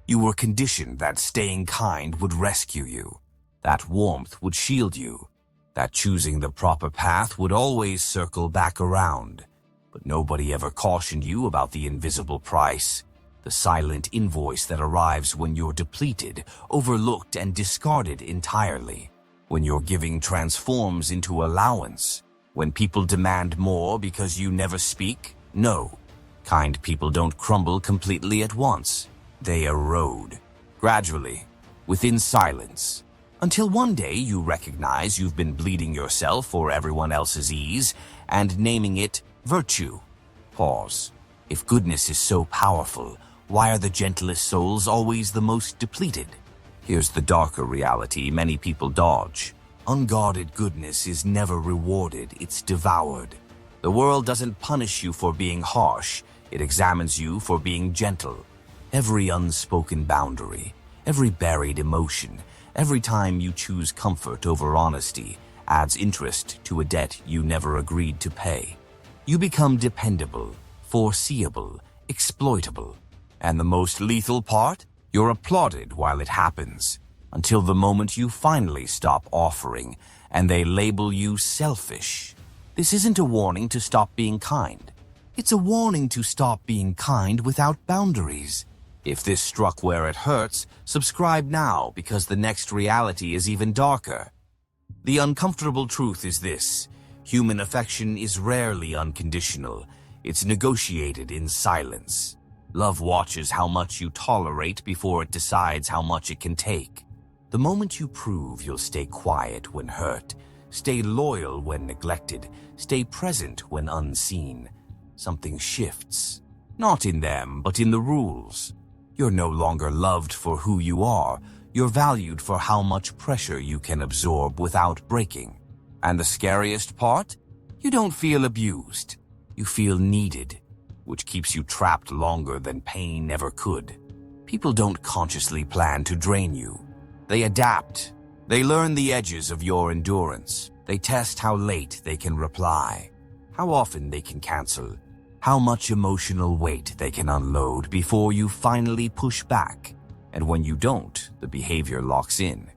You were conditioned that staying kind would rescue you, that warmth would shield you, that choosing the proper path would always circle back around. But nobody ever cautioned you about the invisible price, the silent invoice that arrives when you're depleted, overlooked, and discarded entirely. When your giving transforms into allowance, when people demand more because you never speak. No, kind people don't crumble completely at once. They erode, gradually, within silence, until one day you recognize you've been bleeding yourself for everyone else's ease and naming it virtue. Pause. If goodness is so powerful, why are the gentlest souls always the most depleted? Here's the darker reality many people dodge. Unguarded goodness is never rewarded, it's devoured. The world doesn't punish you for being harsh, it examines you for being gentle. Every unspoken boundary, every buried emotion, every time you choose comfort over honesty, adds interest to a debt you never agreed to pay. You become dependable, foreseeable, exploitable. And the most lethal part? You're applauded while it happens, until the moment you finally stop offering and they label you selfish. This isn't a warning to stop being kind. It's a warning to stop being kind without boundaries. If this struck where it hurts, subscribe now because the next reality is even darker. The uncomfortable truth is this: human affection is rarely unconditional. It's negotiated in silence. Love watches how much you tolerate before it decides how much it can take. The moment you prove you'll stay quiet when hurt, stay loyal when neglected, stay present when unseen, something shifts. Not in them, but in the rules. You're no longer loved for who you are. You're valued for how much pressure you can absorb without breaking. And the scariest part? You don't feel abused. You feel needed, which keeps you trapped longer than pain ever could. People don't consciously plan to drain you. They adapt. They learn the edges of your endurance. They test how late they can reply, how often they can cancel, how much emotional weight they can unload before you finally push back. And when you don't, the behavior locks in.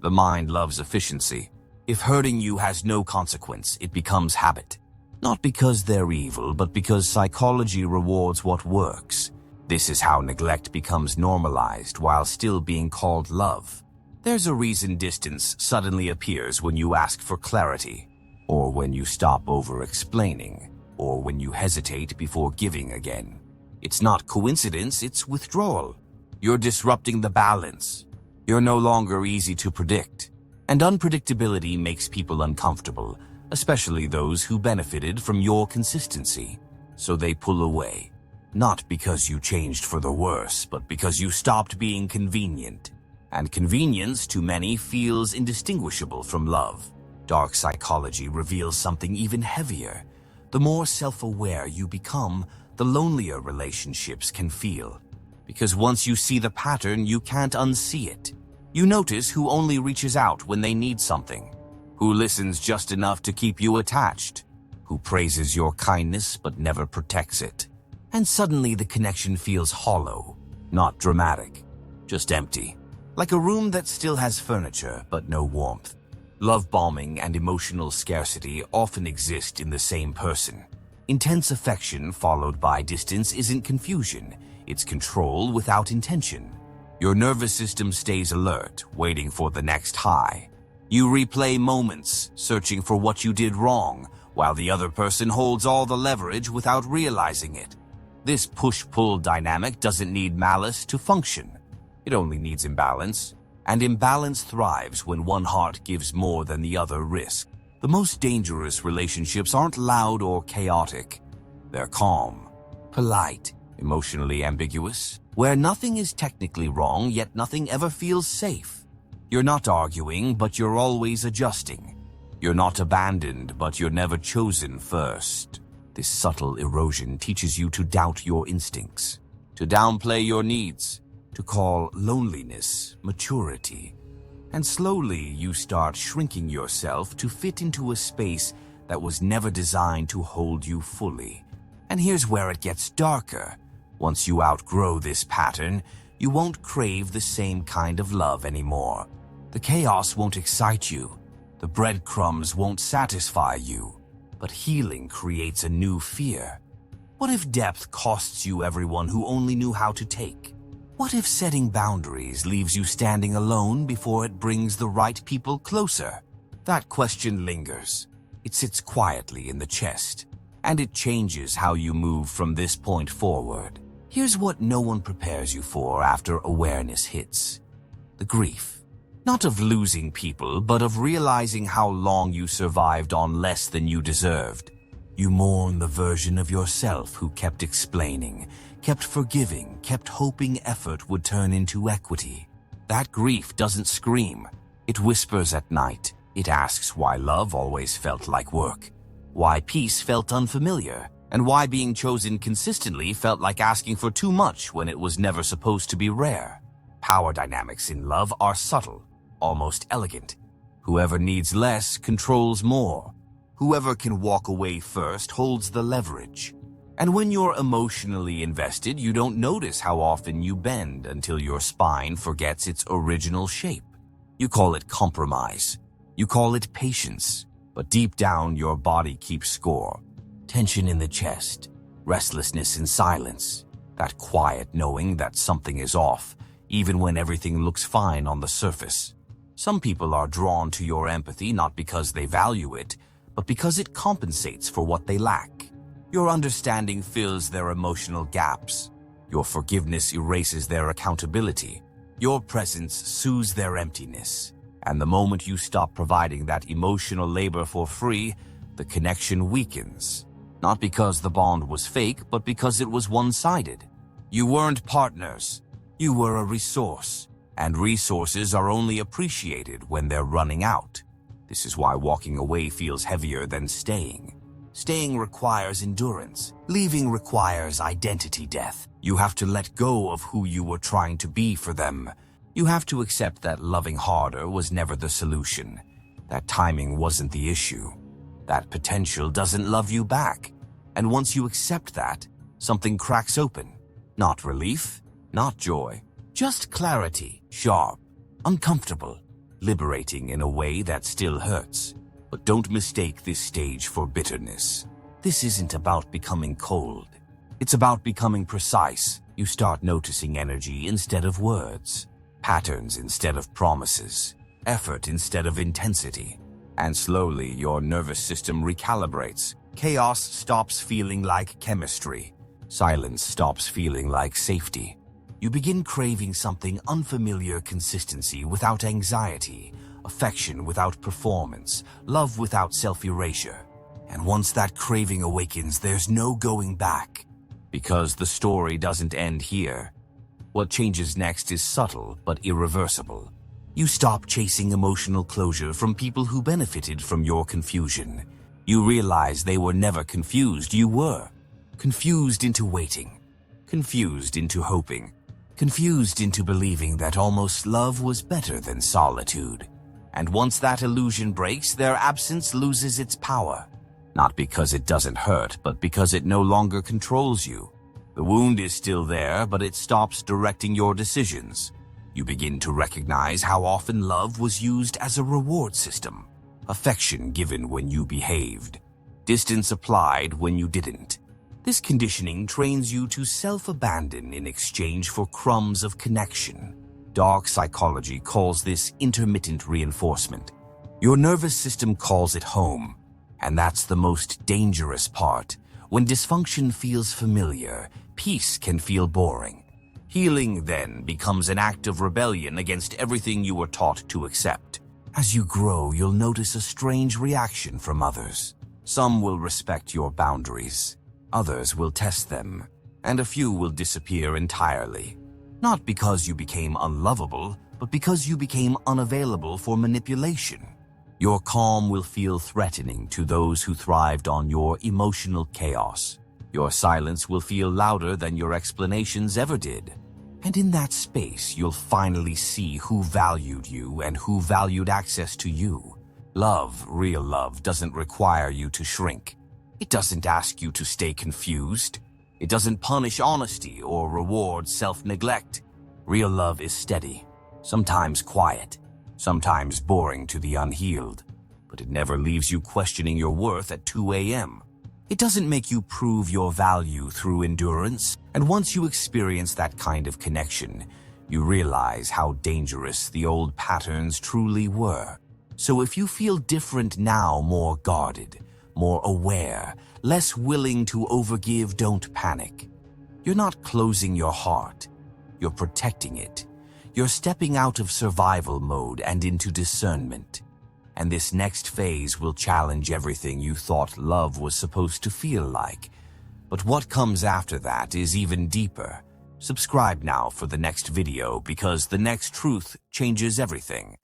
The mind loves efficiency. If hurting you has no consequence, it becomes habit. Not because they're evil, but because psychology rewards what works. This is how neglect becomes normalized while still being called love. There's a reason distance suddenly appears when you ask for clarity, or when you stop over-explaining, or when you hesitate before giving again. It's not coincidence, it's withdrawal. You're disrupting the balance. You're no longer easy to predict. And unpredictability makes people uncomfortable, especially those who benefited from your consistency. So they pull away. Not because you changed for the worse, but because you stopped being convenient. And convenience, to many, feels indistinguishable from love. Dark psychology reveals something even heavier. The more self-aware you become, the lonelier relationships can feel. Because once you see the pattern, you can't unsee it. You notice who only reaches out when they need something, who listens just enough to keep you attached, who praises your kindness but never protects it. And suddenly the connection feels hollow, not dramatic, just empty. Like a room that still has furniture but no warmth. Love bombing and emotional scarcity often exist in the same person. Intense affection followed by distance isn't confusion, it's control without intention. Your nervous system stays alert, waiting for the next high. You replay moments, searching for what you did wrong, while the other person holds all the leverage without realizing it. This push-pull dynamic doesn't need malice to function. It only needs imbalance, and imbalance thrives when one heart gives more than the other risks. The most dangerous relationships aren't loud or chaotic. They're calm, polite, emotionally ambiguous, where nothing is technically wrong, yet nothing ever feels safe. You're not arguing, but you're always adjusting. You're not abandoned, but you're never chosen first. This subtle erosion teaches you to doubt your instincts, to downplay your needs, to call loneliness maturity. And slowly you start shrinking yourself to fit into a space that was never designed to hold you fully. And here's where it gets darker. Once you outgrow this pattern, You won't crave the same kind of love anymore. The chaos won't excite you. The breadcrumbs won't satisfy you. But healing creates a new fear. What if depth costs you everyone who only knew how to take? What if setting boundaries leaves you standing alone before it brings the right people closer? That question lingers. It sits quietly in the chest, and it changes how you move from this point forward. Here's what no one prepares you for after awareness hits. The grief. Not of losing people, but of realizing how long you survived on less than you deserved. You mourn the version of yourself who kept explaining, kept forgiving, kept hoping effort would turn into equity. That grief doesn't scream. It whispers at night. It asks why love always felt like work, why peace felt unfamiliar, and why being chosen consistently felt like asking for too much when it was never supposed to be rare. Power dynamics in love are subtle, almost elegant. Whoever needs less controls more. Whoever can walk away first holds the leverage. And when you're emotionally invested, you don't notice how often you bend until your spine forgets its original shape. You call it compromise. You call it patience. But deep down, your body keeps score. Tension in the chest, restlessness in silence, that quiet knowing that something is off, even when everything looks fine on the surface. Some people are drawn to your empathy not because they value it, but because it compensates for what they lack. Your understanding fills their emotional gaps. Your forgiveness erases their accountability. Your presence soothes their emptiness. And the moment you stop providing that emotional labor for free, the connection weakens. Not because the bond was fake, but because it was one-sided. You weren't partners. You were a resource. And resources are only appreciated when they're running out. This is why walking away feels heavier than staying. Staying requires endurance. Leaving requires identity death. You have to let go of who you were trying to be for them. You have to accept that loving harder was never the solution. That timing wasn't the issue. That potential doesn't love you back. And once you accept that, something cracks open. Not relief, not joy, just clarity, sharp, uncomfortable, liberating in a way that still hurts. But don't mistake this stage for bitterness. This isn't about becoming cold. It's about becoming precise. You start noticing energy instead of words. Patterns instead of promises, effort instead of intensity. And slowly your nervous system recalibrates. Chaos stops feeling like chemistry. Silence stops feeling like safety. You begin craving something unfamiliar: consistency without anxiety, affection without performance, love without self-erasure. And once that craving awakens, there's no going back. Because the story doesn't end here. What changes next is subtle but irreversible. You stop chasing emotional closure from people who benefited from your confusion. You realize they were never confused, you were. Confused into waiting. Confused into hoping. Confused into believing that almost love was better than solitude. And once that illusion breaks, their absence loses its power. Not because it doesn't hurt, but because it no longer controls you. The wound is still there, but it stops directing your decisions. You begin to recognize how often love was used as a reward system. Affection given when you behaved. Distance applied when you didn't. This conditioning trains you to self-abandon in exchange for crumbs of connection. Dark psychology calls this intermittent reinforcement. Your nervous system calls it home. And that's the most dangerous part. When dysfunction feels familiar, peace can feel boring. Healing then becomes an act of rebellion against everything you were taught to accept. As you grow, you'll notice a strange reaction from others. Some will respect your boundaries. Others will test them. And a few will disappear entirely. Not because you became unlovable, but because you became unavailable for manipulation. Your calm will feel threatening to those who thrived on your emotional chaos. Your silence will feel louder than your explanations ever did. And in that space, you'll finally see who valued you and who valued access to you. Love, real love, doesn't require you to shrink. It doesn't ask you to stay confused. It doesn't punish honesty or reward self-neglect. Real love is steady, sometimes quiet, sometimes boring to the unhealed, but it never leaves you questioning your worth at 2 a.m. It doesn't make you prove your value through endurance, and once you experience that kind of connection, you realize how dangerous the old patterns truly were. So if you feel different now, more guarded, more aware, less willing to overgive, don't panic. You're not closing your heart. You're protecting it. You're stepping out of survival mode and into discernment. And this next phase will challenge everything you thought love was supposed to feel like. But what comes after that is even deeper. Subscribe now for the next video, because the next truth changes everything.